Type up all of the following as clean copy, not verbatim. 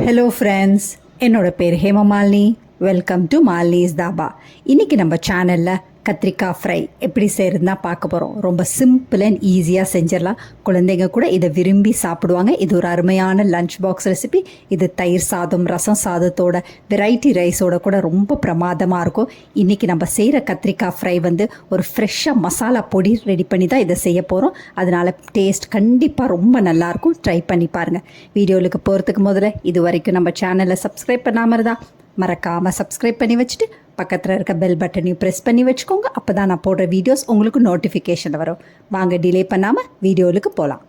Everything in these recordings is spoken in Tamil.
ஹலோ ஃப்ரெண்ட்ஸ், என்னோட பேர் ஹேமமாலினி. Welcome to Malini's dhaba. இன்றைக்கி நம்ம சேனலில் கத்திரிக்காய் ஃப்ரை எப்படி செய்கிறதுனா பார்க்க போகிறோம். ரொம்ப சிம்பிள் அண்ட் ஈஸியாக செஞ்சிடலாம். குழந்தைங்க கூட இதை விரும்பி சாப்பிடுவாங்க. இது ஒரு அருமையான லஞ்ச் பாக்ஸ் ரெசிபி. இது தயிர் சாதம், ரசம் சாதத்தோட, வெரைட்டி ரைஸோட கூட ரொம்ப பிரமாதமாக இருக்கும். இன்றைக்கி நம்ம செய்கிற கத்திரிக்காய் ஃப்ரை ஒரு ஃப்ரெஷ்ஷாக மசாலா பொடி ரெடி பண்ணி தான் இதை செய்ய போகிறோம். அதனால் டேஸ்ட் கண்டிப்பாக ரொம்ப நல்லாயிருக்கும். ட்ரை பண்ணி பாருங்கள். வீடியோவுக்கு போகிறதுக்கு முதல்ல இது வரைக்கும் நம்ம சேனலை சப்ஸ்கிரைப் பண்ணாமல் இருந்தால் மறக்காமல் சப்ஸ்கிரைப் பண்ணி வச்சுட்டு பக்கத்தில் இருக்க பெல் பட்டனையும் ப்ரெஸ் பண்ணி வச்சுக்கோங்க. அப்போ தான் நான் போடுற வீடியோஸ் உங்களுக்கு நோட்டிஃபிகேஷன் வரும். வாங்க டிலே பண்ணாமல் வீடியோவுக்கு போகலாம்.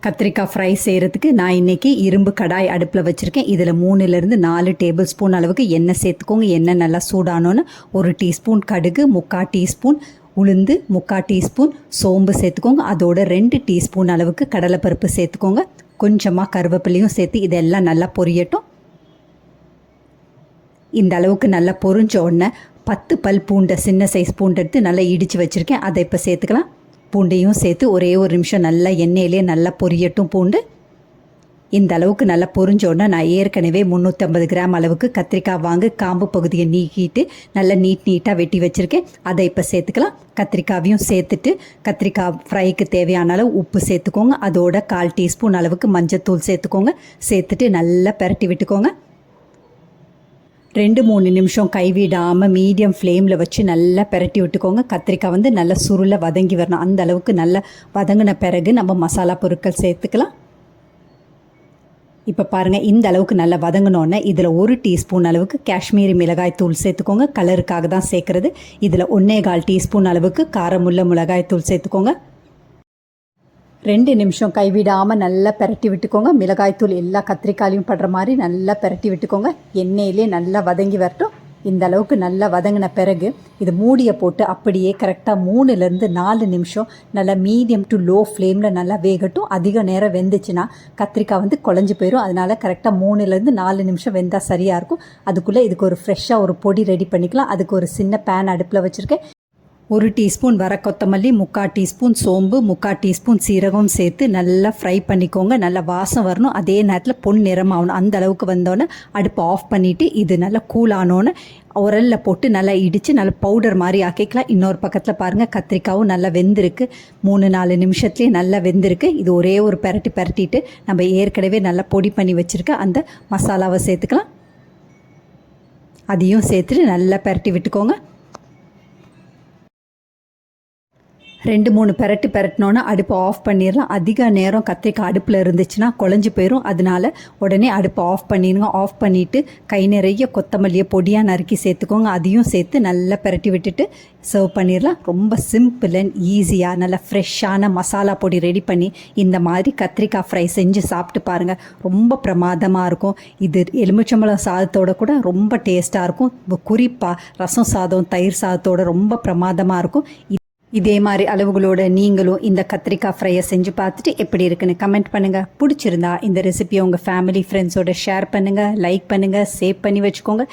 கத்திரிக்காய் ஃப்ரை செய்கிறதுக்கு நான் இன்றைக்கி இரும்பு கடாய் அடுப்பில் வச்சுருக்கேன். இதில் 3-4 டேபிள் ஸ்பூன் அளவுக்கு எண்ணெய் சேர்த்துக்கோங்க. எண்ணெய் நல்லா சூடானோன்னு 1 டீஸ்பூன் கடுகு, 3/4 டீஸ்பூன் உளுந்து, 3/4 டீஸ்பூன் சோம்பு சேர்த்துக்கோங்க. அதோட 2 டீஸ்பூன் அளவுக்கு கடலைப்பருப்பு சேர்த்துக்கோங்க. கொஞ்சமாக கருவேப்பிலையும் சேர்த்து இதெல்லாம் நல்லா பொரியட்டும். இந்த அளவுக்கு நல்லா பொரிஞ்ச உடனே 10 பல் பூண்டை, சின்ன சைஸ் பூண்டை எடுத்து நல்லா இடித்து வச்சுருக்கேன். அதை இப்போ சேர்த்துக்கலாம். பூண்டையும் சேர்த்து ஒரே ஒரு நிமிஷம் நல்லா எண்ணெயிலே நல்லா பொரியட்டும் பூண்டு. இந்த அளவுக்கு நல்லா பொரிஞ்சோன்னா நான் ஏற்கனவே 350 கிராம் அளவுக்கு கத்திரிக்காய் வாங்கி காம்பு பகுதியை நீக்கிட்டு நல்லா நீட்டாக வெட்டி வச்சுருக்கேன். அதை இப்போ சேர்த்துக்கலாம். கத்திரிக்காவையும் சேர்த்துட்டு கத்திரிக்காய் ஃப்ரைக்கு தேவையான அளவு உப்பு சேர்த்துக்கோங்க. அதோட 1/4 டீஸ்பூன் அளவுக்கு மஞ்சத்தூள் சேர்த்துக்கோங்க. சேர்த்துட்டு நல்லா பெரட்டி விட்டுக்கோங்க. 2-3 நிமிஷம் கைவிடாமல் மீடியம் ஃப்ளேமில் வச்சு நல்லா பெரட்டி விட்டுக்கோங்க. கத்திரிக்காய் நல்லா சுருளை வதங்கி வரணும். அந்த அளவுக்கு நல்லா வதங்கின பிறகு நம்ம மசாலா பொருட்கள் சேர்த்துக்கலாம். இப்போ பாருங்கள், இந்த அளவுக்கு நல்லா வதங்கினோன்னே இதில் 1 டீஸ்பூன் அளவுக்கு காஷ்மீரி மிளகாய் தூள் சேர்த்துக்கோங்க. கலருக்காக தான் சேர்க்குறது. இதில் 1/4 டீஸ்பூன் அளவுக்கு காரமுள்ள மிளகாய் தூள் சேர்த்துக்கோங்க. 2 நிமிஷம் கைவிடாமல் நல்லா பெரட்டி விட்டுக்கோங்க. மிளகாய்த்தூள் எல்லா கத்திரிக்காயிலையும் படுற மாதிரி நல்லா பெரட்டி விட்டுக்கோங்க. எண்ணெயிலே நல்லா வதங்கி வரட்டும். இந்த அளவுக்கு நல்லா வதங்கின பிறகு இது மூடியை போட்டு அப்படியே கரெக்டாக 3-4 நிமிஷம் நல்லா மீடியம் டு லோ ஃப்ளேமில் நல்லா வேகட்டும். அதிக நேரம் வெந்துச்சுன்னா கத்திரிக்காய் குழஞ்சி போயிடும். அதனால் கரெக்டாக 3-4 நிமிஷம் வெந்தால் சரியாக இருக்கும். அதுக்குள்ளே இதுக்கு ஒரு ஃப்ரெஷ்ஷாக ஒரு பொடி ரெடி பண்ணிக்கலாம். அதுக்கு ஒரு சின்ன பேன் அடுப்பில் வச்சுருக்கேன். 1 டீஸ்பூன் வர கொத்தமல்லி, 3/4 டீஸ்பூன் சோம்பு, 3/4 டீஸ்பூன் சீரகம் சேர்த்து நல்லா ஃப்ரை பண்ணிக்கோங்க. நல்லா வாசம் வரணும். அதே நேரத்தில் பொன் நிறமாகணும். அந்த அளவுக்கு வந்தோன்னே அடுப்பை ஆஃப் பண்ணிவிட்டு இது நல்லா கூல் ஆனோன்னு உரலில் போட்டு நல்லா இடித்து நல்லா பவுடர் மாதிரி ஆக்கிக்கலாம். இன்னொரு பக்கத்தில் பாருங்கள், கத்திரிக்காவும் நல்லா வெந்திருக்கு. 3-4 நிமிஷத்துலேயே நல்லா வெந்திருக்கு. இது ஒரே ஒரு பெரட்டிட்டு நம்ம ஏற்கனவே நல்லா பொடி பண்ணி வச்சுருக்க அந்த மசாலாவை சேர்த்துக்கலாம். அதையும் சேர்த்துட்டு நல்லா பெரட்டி விட்டுக்கோங்க. 2-3 பெரட்டினோன்னா அடுப்பை ஆஃப் பண்ணிடலாம். அதிக நேரம் கத்திரிக்காய் அடுப்பில் இருந்துச்சுன்னா குழஞ்சி போயிடும். அதனால உடனே அடுப்பை ஆஃப் பண்ணிடுங்க. ஆஃப் பண்ணிவிட்டு கை நிறைய கொத்தமல்லியை பொடியாக நறுக்கி சேர்த்துக்கோங்க. அதையும் சேர்த்து நல்லா பெரட்டி விட்டுட்டு சர்வ் பண்ணிடலாம். ரொம்ப சிம்பிள் அண்ட் ஈஸியாக நல்லா ஃப்ரெஷ்ஷான மசாலா பொடி ரெடி பண்ணி இந்த மாதிரி கத்திரிக்காய் ஃப்ரை செஞ்சு சாப்பிட்டு பாருங்கள். ரொம்ப பிரமாதமாக இருக்கும். இது எலுமிச்சம்பழம் சாதத்தோட கூட ரொம்ப டேஸ்ட்டாக இருக்கும். குறிப்பாக ரசம் சாதம், தயிர் சாதத்தோட ரொம்ப பிரமாதமாக இருக்கும். இதே மாதிரி அளவுகளோட நீங்களும் இந்த கத்திரிக்காய் ஃப்ரையை செஞ்சு பார்த்துட்டு எப்படி இருக்குன்னு கமெண்ட் பண்ணுங்கள். பிடிச்சிருந்தா இந்த ரெசிபியை உங்கள் ஃபேமிலி ஃப்ரெண்ட்ஸோட ஷேர் பண்ணுங்கள், லைக் பண்ணுங்கள், சேவ் பண்ணி வச்சுக்கோங்க.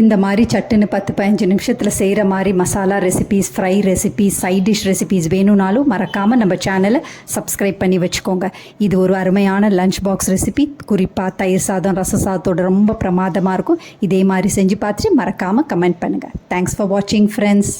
இந்த மாதிரி சட்டுன்னு 10-15 நிமிஷத்தில் செய்கிற மாதிரி masala recipes, fry recipes, side dish recipes வேணும்னாலும் மறக்காமல் நம்ம சேனலை சப்ஸ்கிரைப் பண்ணி வச்சுக்கோங்க. இது ஒரு அருமையான லஞ்ச் பாக்ஸ் ரெசிபி. குறிப்பாக தயிர் சாதம், ரச சாதத்தோட ரொம்ப பிரமாதமாக இருக்கும். இதே மாதிரி செஞ்சு பார்த்துட்டு மறக்காமல் கமெண்ட் பண்ணுங்கள். தேங்க்ஸ் ஃபார் வாட்சிங் ஃப்ரெண்ட்ஸ்.